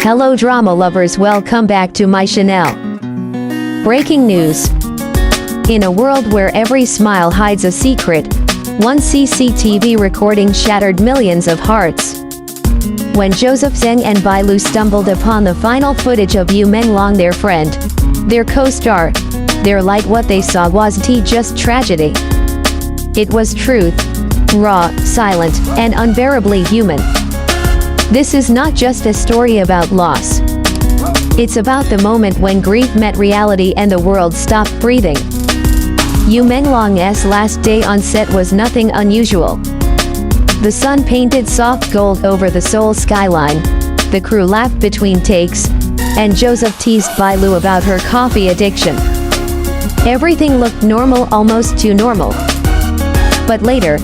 Hello drama lovers, welcome back to my channel. Breaking news. In a world where every smile hides a secret, one CCTV recording shattered millions of hearts. When Joseph, Zeng and Bai stumbled upon the final footage of Yu Menglong, their friend, their co-star, their light, what they saw wasn't just tragedy. It was truth, raw, silent, and unbearably human. This is not just a story about loss. It's about the moment when grief met reality and the world stopped breathing. Yu Menglong's last day on set was nothing unusual. The sun painted soft gold over the Seoul skyline, the crew laughed between takes, and Joseph teased Bai about her coffee addiction. Everything looked normal, almost too normal. But later,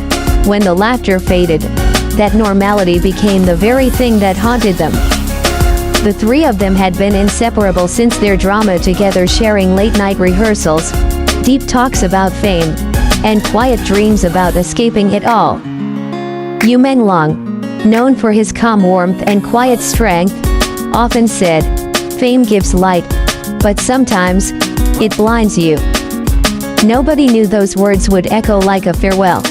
when the laughter faded, that normality became the very thing that haunted them. The three of them had been inseparable since their drama together, sharing late-night rehearsals, deep talks about fame, and quiet dreams about escaping it all. Yu Menglong, known for his calm warmth and quiet strength, often said, "Fame gives light, but sometimes, it blinds you." Nobody knew those words would echo like a farewell.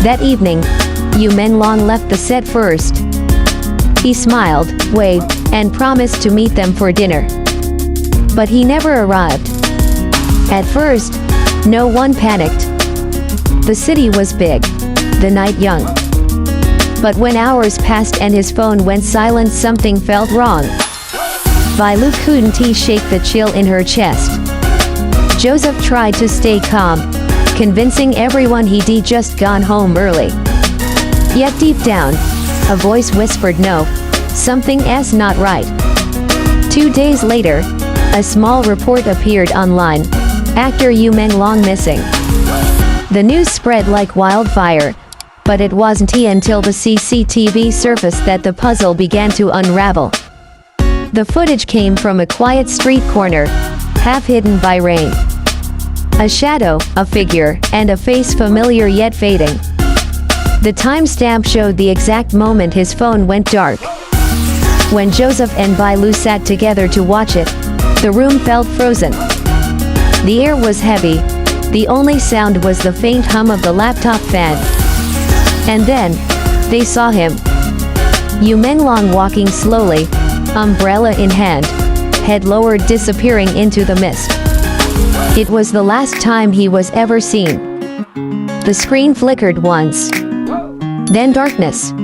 That evening, Yu Menglong left the set first. He smiled, waved, and promised to meet them for dinner. But he never arrived. At first, no one panicked. The city was big, the night young. But when hours passed and his phone went silent, something felt wrong. Bai couldn't shake the chill in her chest. Joseph tried to stay calm, convincing everyone he'd just gone home early. Yet deep down, a voice whispered, no, something's not right. 2 days later, a small report appeared online. Actor Yu Menglong missing. The news spread like wildfire, but it wasn't until the CCTV surfaced that the puzzle began to unravel. The footage came from a quiet street corner, half hidden by rain. A shadow, a figure, and a face familiar yet fading. The timestamp showed the exact moment his phone went dark. When Joseph and Bai sat together to watch it, the room felt frozen. The air was heavy, the only sound was the faint hum of the laptop fan. And then, they saw him. Yu Menglong walking slowly, umbrella in hand, head lowered, disappearing into the mist. It was the last time he was ever seen. The screen flickered once. Then darkness.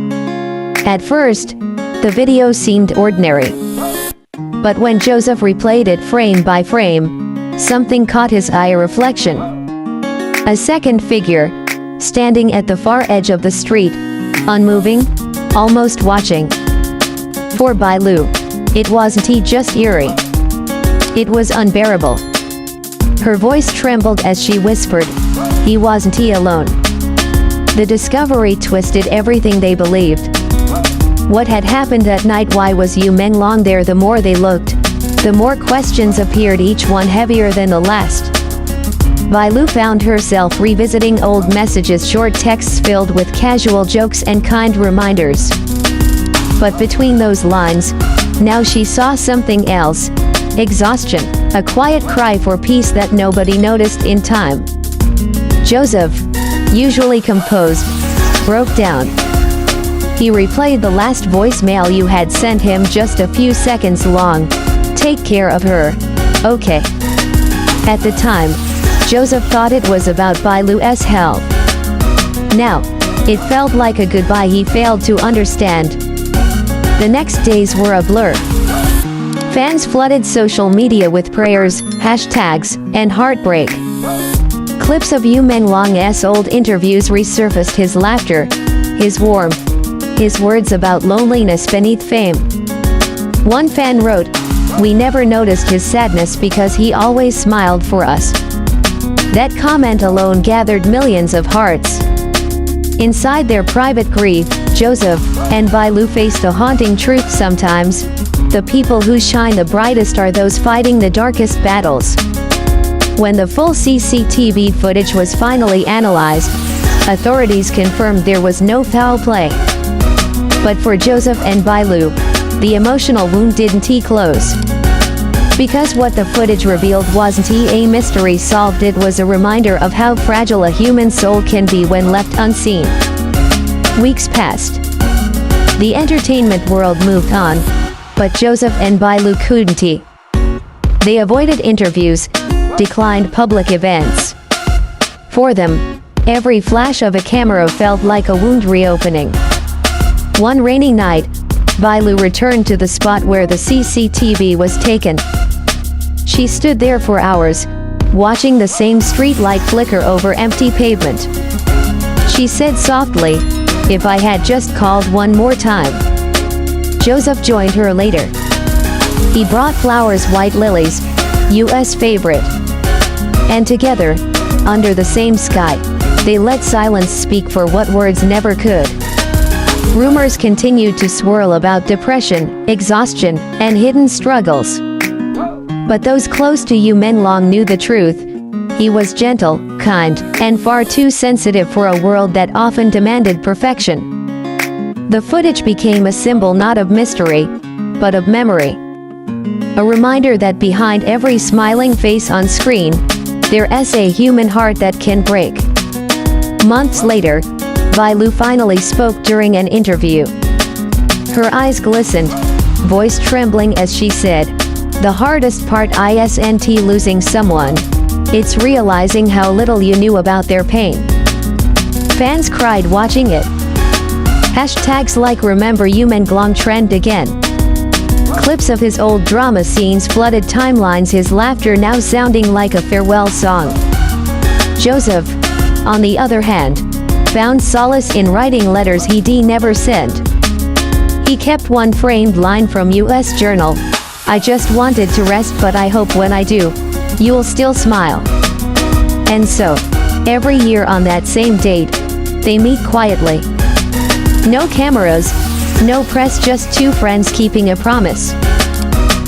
At first, the video seemed ordinary. But when Joseph replayed it frame by frame, something caught his eye, a reflection. A second figure, standing at the far edge of the street, unmoving, almost watching. For Bai, it wasn't just eerie. It was unbearable. Her voice trembled as she whispered, he wasn't alone. The discovery twisted everything they believed. What had happened that night? Why was Yu Menglong there? The more they looked, the more questions appeared, each one heavier than the last. Bai found herself revisiting old messages, short texts filled with casual jokes and kind reminders. But between those lines, now she saw something else. Exhaustion, a quiet cry for peace that nobody noticed in time. Joseph, usually composed, broke down. He replayed the last voicemail you had sent him, just a few seconds long. Take care of her, okay? At the time, Joseph thought it was about Bailu's health. Now, it felt like a goodbye he failed to understand. The next days were a blur. Fans flooded social media with prayers, hashtags, and heartbreak. Clips of Yu Menglong's old interviews resurfaced, his laughter, his warmth, his words about loneliness beneath fame. One fan wrote, "We never noticed his sadness because he always smiled for us." That comment alone gathered millions of hearts. Inside their private grief, Joseph and Bai faced a haunting truth. Sometimes, the people who shine the brightest are those fighting the darkest battles. When the full CCTV footage was finally analyzed, authorities confirmed there was no foul play. But for Joseph and Bai, the emotional wound didn't close. Because what the footage revealed wasn't a mystery solved, it was a reminder of how fragile a human soul can be when left unseen. Weeks passed. The entertainment world moved on, but Joseph and Bailu couldn't. They avoided interviews, declined public events. For them, every flash of a camera felt like a wound reopening. One rainy night, Bailu returned to the spot where the CCTV was taken. She stood there for hours, watching the same street light flicker over empty pavement. She said softly, "If I had just called one more time." Joseph joined her later. He brought flowers, white lilies, US favorite. And together, under the same sky, they let silence speak for what words never could. Rumors continued to swirl about depression, exhaustion, and hidden struggles. But those close to Yu Menglong knew the truth. He was gentle, kind, and far too sensitive for a world that often demanded perfection. The footage became a symbol not of mystery, but of memory. A reminder that behind every smiling face on screen, there's a human heart that can break. Months later, Bailu finally spoke during an interview. Her eyes glistened, voice trembling as she said, "The hardest part isn't losing someone. It's realizing how little you knew about their pain." Fans cried watching it. Hashtags like "Remember Yu Menglong" trend again. Clips of his old drama scenes flooded timelines, his laughter now sounding like a farewell song. Joseph, on the other hand, found solace in writing letters he'd never sent. He kept one framed line from US Journal, "I just wanted to rest, but I hope when I do, you'll still smile." And so, every year on that same date, they meet quietly. No cameras, no press, just two friends keeping a promise.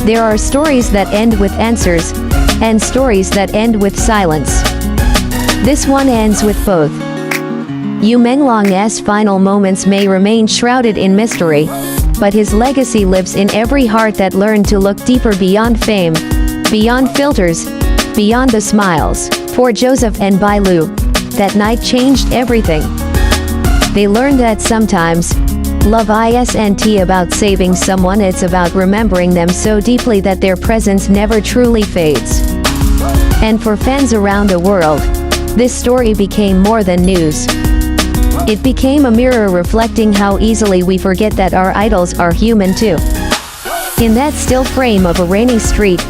There are stories that end with answers, and stories that end with silence. This one ends with both. Yu Menglong's final moments may remain shrouded in mystery, but his legacy lives in every heart that learned to look deeper beyond fame, beyond filters, beyond the smiles. For Joseph and Bailu, that night changed everything. They learned that sometimes, love isn't about saving someone, it's about remembering them so deeply that their presence never truly fades. And for fans around the world, this story became more than news. It became a mirror reflecting how easily we forget that our idols are human too. In that still frame of a rainy street,